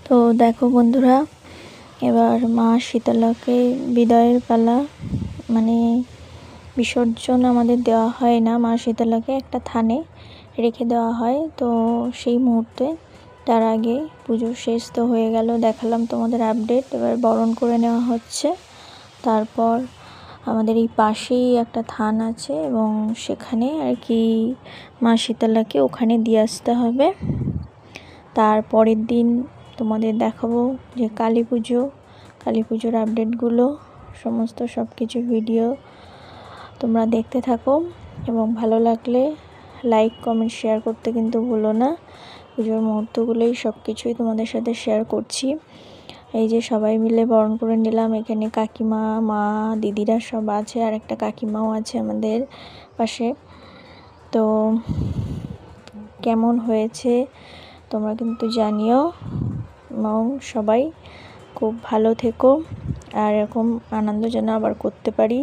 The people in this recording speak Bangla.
তো দেখো বন্ধুরা, এবার মা শীতলাকে বিদায়ের পালা, মানে বিসর্জন আমাদের দেওয়া হয় না, মা শীতলাকে একটা থানে রেখে দেওয়া হয়। তো সেই মুহূর্তে তার আগে পুজো শেষ তো হয়ে গেল, দেখালাম তোমাদের আপডেট। এবার বরণ করে নেওয়া হচ্ছে। তারপর আমাদের এই পাশেই একটা থান আছে এবং সেখানে আর কি মা শীতলাকে ওখানে দিয়ে আসতে হবে। তারপরের দিন তোমাদের দেখাবো যে কালী পুজোর আপডেটগুলো সমস্ত সব কিছু ভিডিও তোমরা দেখতে থাকো এবং ভালো লাগলে লাইক কমেন্ট শেয়ার করতে কিন্তু ভুলো না। পুজোর মুহূর্তগুলোই সব কিছুই তোমাদের সাথে শেয়ার করছি। এই যে সবাই মিলে বরণ করে নিলাম, এখানে কাকিমা, মা, দিদিরা সব আছে, আর একটা কাকিমাও আছে আমাদের পাশে। তো কেমন হয়েছে তোমরা কিন্তু জানিও এবং সবাই খুব ভালো থেকো, আর এরকম আনন্দ যেন আবার করতে পারি।